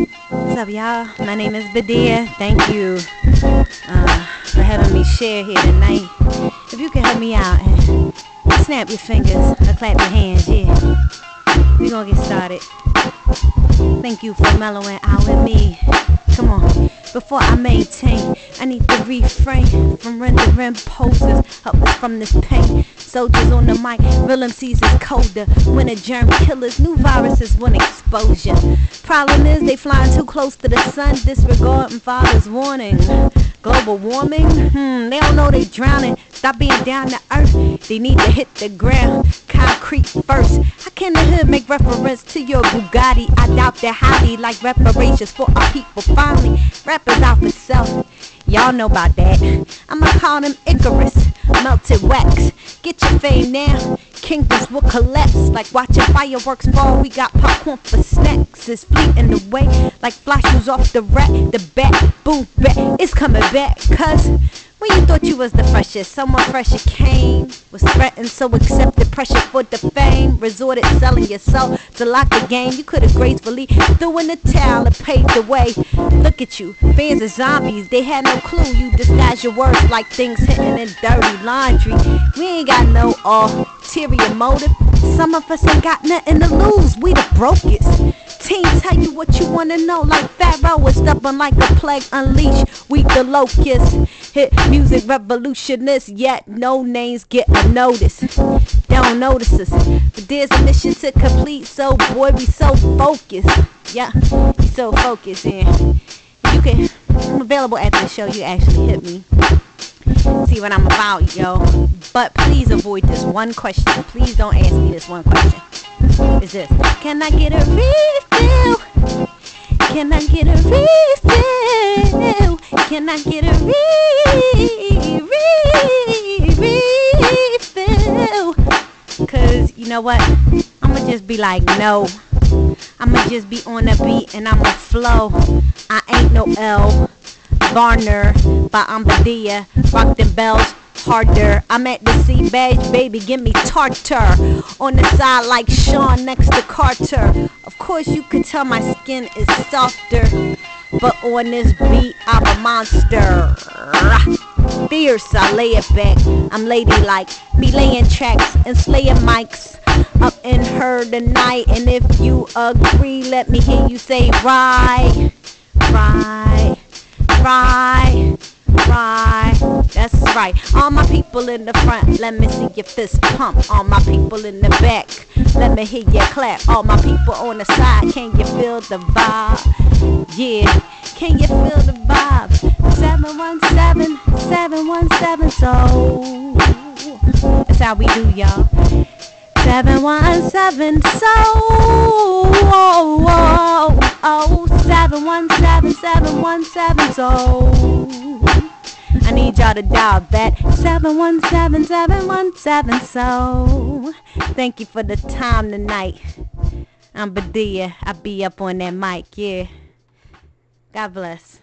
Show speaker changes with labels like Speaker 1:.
Speaker 1: What's up, y'all? My name is Badia. Thank you for having me share here tonight. If you can help me out and snap your fingers or clap your hands, yeah, we gonna get started. Thank you for mellowing out with me. Come on. Before I maintain, I need to refrain from rendering poses, help us from this pain. Soldiers on the mic, real MCs is colder. Winter germ killers, new viruses want exposure. Problem is they flying too close to the sun, disregarding father's warning. Global warming, they don't know they drowning. Stop being down to earth, they need to hit the ground. Concrete first. How can the hood make reference to your Bugatti? I doubt they're highly like reparations for our people finally. Rappers out for self, y'all know about that. I'ma call them Icarus, melted wax. Get your fame now, kingdoms will collapse. Like watching fireworks fall, we got popcorn for snacks. It's fleeting away like fly shoes off the rack. The bat, boom, back, it's coming back. Cause when you thought you was the freshest, someone fresher came, was threatened, so accepted pressure for the fame. Resorted selling your soul to lock the game. You could have gracefully threw in the towel and paved the way. Look at you, fans are zombies, they had no clue. You disguise your words like things hitting in dirty laundry. We ain't got no ulterior motive. Some of us ain't got nothing to lose, we the brokest. Team tell you what you wanna know, like Pharaoh was stubborn like a plague unleashed. We the locusts, hit music revolutionists, yet no names get a notice. They don't notice us, but there's a mission to complete. So boy, we so focused. Yeah, we so focused, and you can. I'm available after the show. You actually hit me, see what I'm about, yo. But please avoid this one question. Please don't ask me this one question. Is this? Can I get a refill? Can I get a refill? Can I get a refill? Cause you know what? I'ma just be like no. I'ma just be on the beat and I'ma flow. I ain't no L. Varner, but I'm Badia. Rock them bells harder. I'm at the sea badge, baby, give me tartar. On the side like Sean next to Carter. Of course you can tell my skin is softer, but on this beat I'm a monster. Fierce, I lay it back. I'm ladylike, be laying tracks and slaying mics up in her tonight. And if you agree, let me hear you say right, right, right, right. That's right. All my people in the front, let me see your fist pump. All my people in the back, let me hear you clap. All my people on the side, can you feel the vibe? Yeah, can you feel the vibe? 717, 717 soul. That's how we do, y'all. 717 soul. Oh, oh, oh, 717, 717 soul. I need y'all to dial that 717, 717 soul. Thank you for the time tonight. I'm Badia. I be up on that mic, yeah. God bless.